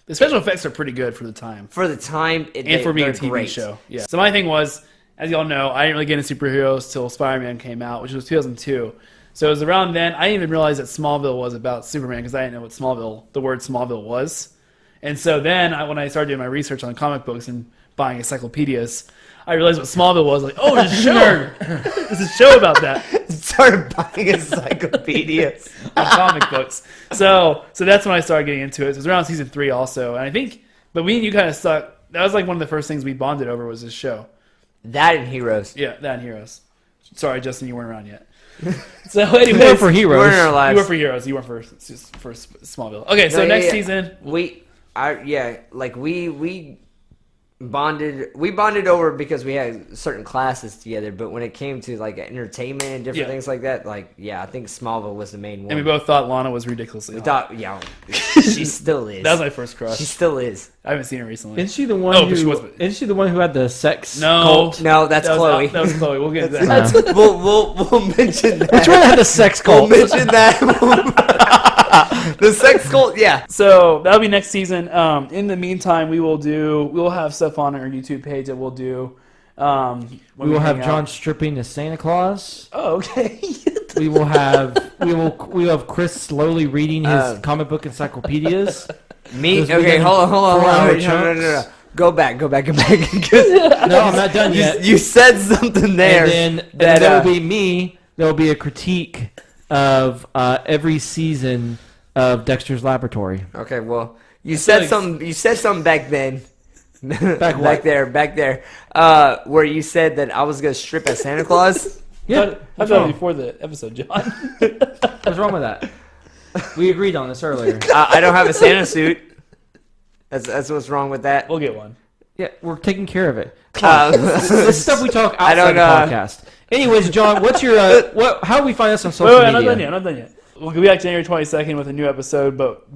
the special effects are pretty good for the time. for the time. And for being a they're TV great. show. Yeah. So my thing was, as y'all know, I didn't really get into superheroes till Spider-Man came out, which was 2002. So it was around then. I didn't even realize that Smallville was about Superman because I didn't know what the word Smallville was. And so then when I started doing my research on comic books and buying encyclopedias, I realized what Smallville was. Like, oh, there's a show. There's a show about that. Started buying encyclopedias. On comic books. So that's when I started getting into it. It was around season 3 also. And I think, but we and you kind of stuck. That was like one of the first things we bonded over was this show. That and Heroes. Yeah, that and Heroes. Sorry, Justin, you weren't around yet. So anyways, We were for Heroes. We're in our lives. you were for Heroes. You weren't for Smallville. Okay, so No, next yeah. season. we bonded over because we had certain classes together, but when it came to like entertainment and different Yeah. things like that, like I think Smallville was the main one. And we both thought Lana was ridiculously We hot. thought, she still is. That was my first crush. She still is. I haven't seen her recently. Isn't she the one? Oh, but she who, was- Isn't she the one who had the sex No. cult? No, that's that Chloe. Was, that was Chloe. We'll get into that. we'll mention that. Which one had the sex We'll cult? mention that. The sex cult, yeah. So that'll be next season. In the meantime, we'll have stuff on our YouTube page that we'll do. When We will have hang John out. stripping as Santa Claus. Oh, okay. We will have Chris slowly reading his comic book encyclopedias. Me? Those Okay, weekend hold on. 4-hour Wait, no. chunks. Go back. No, I'm not done yet. You said something there. And then that, there will be me. There will be a critique of every season of Dexter's Laboratory. Okay, well, you said something. You said something back then. Back back there, where you said that I was gonna strip as Santa Claus. Yeah, I thought before the episode, John. what's wrong with that? We agreed on this earlier. I don't have a Santa suit. That's what's wrong with that. We'll get one. Yeah, we're taking care of it. This This stuff we talk I outside don't, the podcast. Anyways, John, what's your how do we find us on Wait, social I'm not media? done yet. I'm not done yet. We'll be back January 22nd with a new episode, but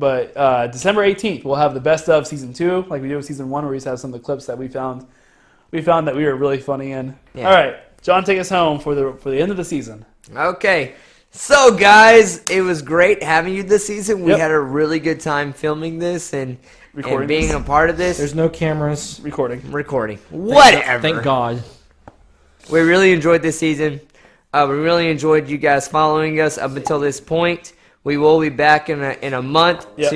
December 18th we'll have the best of season 2, like we did with season 1, where we just have some of the clips that we found that we were really funny in. Yeah. All right, John, take us home for the end of the season. Okay. So, guys, it was great having you this season. We Yep. had a really good time filming this and Recording being this. a part of this. There's no cameras. Recording. Whatever. Thank God. We really enjoyed this season. We really enjoyed you guys following us up until this point. We will be back in a month Yep.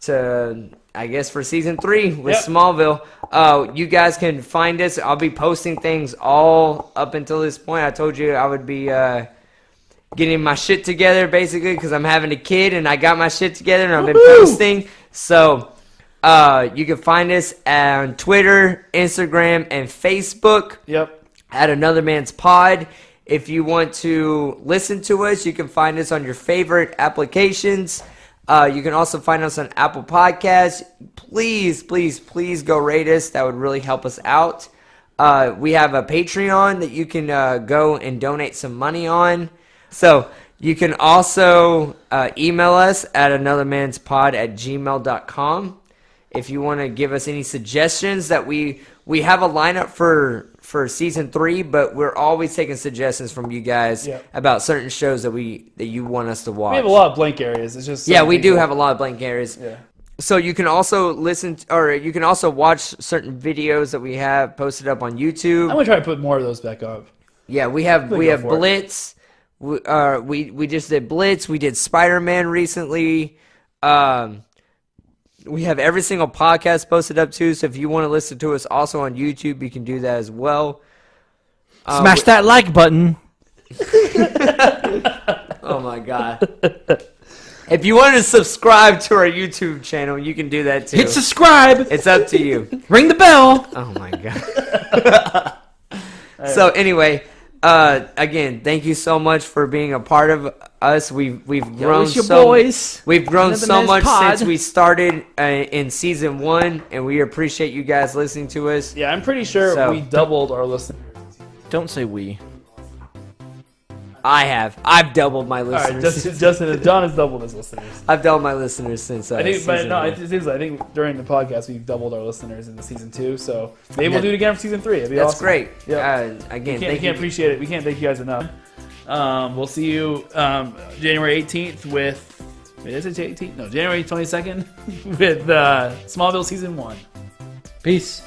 to I guess for season 3 with Yep. Smallville. You guys can find us. I'll be posting things all up until this point. I told you I would be getting my shit together basically because I'm having a kid and I got my shit together and I've been posting. So you can find us on Twitter, Instagram, and Facebook Yep. at Another Man's Pod. If you want to listen to us, you can find us on your favorite applications. You can also find us on Apple Podcasts. Please, please, please go rate us. That would really help us out. We have a Patreon that you can go and donate some money on. So You can also email us at anothermanspod@gmail.com if you want to give us any suggestions. That we have a lineup for season 3, but we're always taking suggestions from you guys about certain shows that you want us to watch. We have a lot of blank areas. It's just we do have a lot of blank areas. Yeah. So you can also you can also watch certain videos that we have posted up on YouTube. I'm gonna try to put more of those back up. Yeah, we have Blitz. We just did Blitz. We did Spider-Man recently. We have every single podcast posted up too. So if you want to listen to us also on YouTube, you can do that as well. Smash that like button. Oh my god. If you want to subscribe to our YouTube channel, you can do that too. Hit subscribe. It's up to you. Ring the bell. Oh my god. So anyway, again, thank you so much for being a part of us. We've grown We've grown so much since we started in season 1, and we appreciate you guys listening to us. Yeah, I'm pretty sure we doubled our listeners. Don't say we. I've doubled my listeners. All right, Justin, John has doubled his listeners. I've doubled my listeners since. I think, but no, it seems like I think during the podcast we've doubled our listeners in the season 2. So maybe we'll do it again for season 3. It'd be That's awesome. great. Yeah. Again, we can't appreciate it. We can't thank you guys enough. We'll see you January 18th with. Wait, is it 18th? No, January 22nd with Smallville season 1. Peace.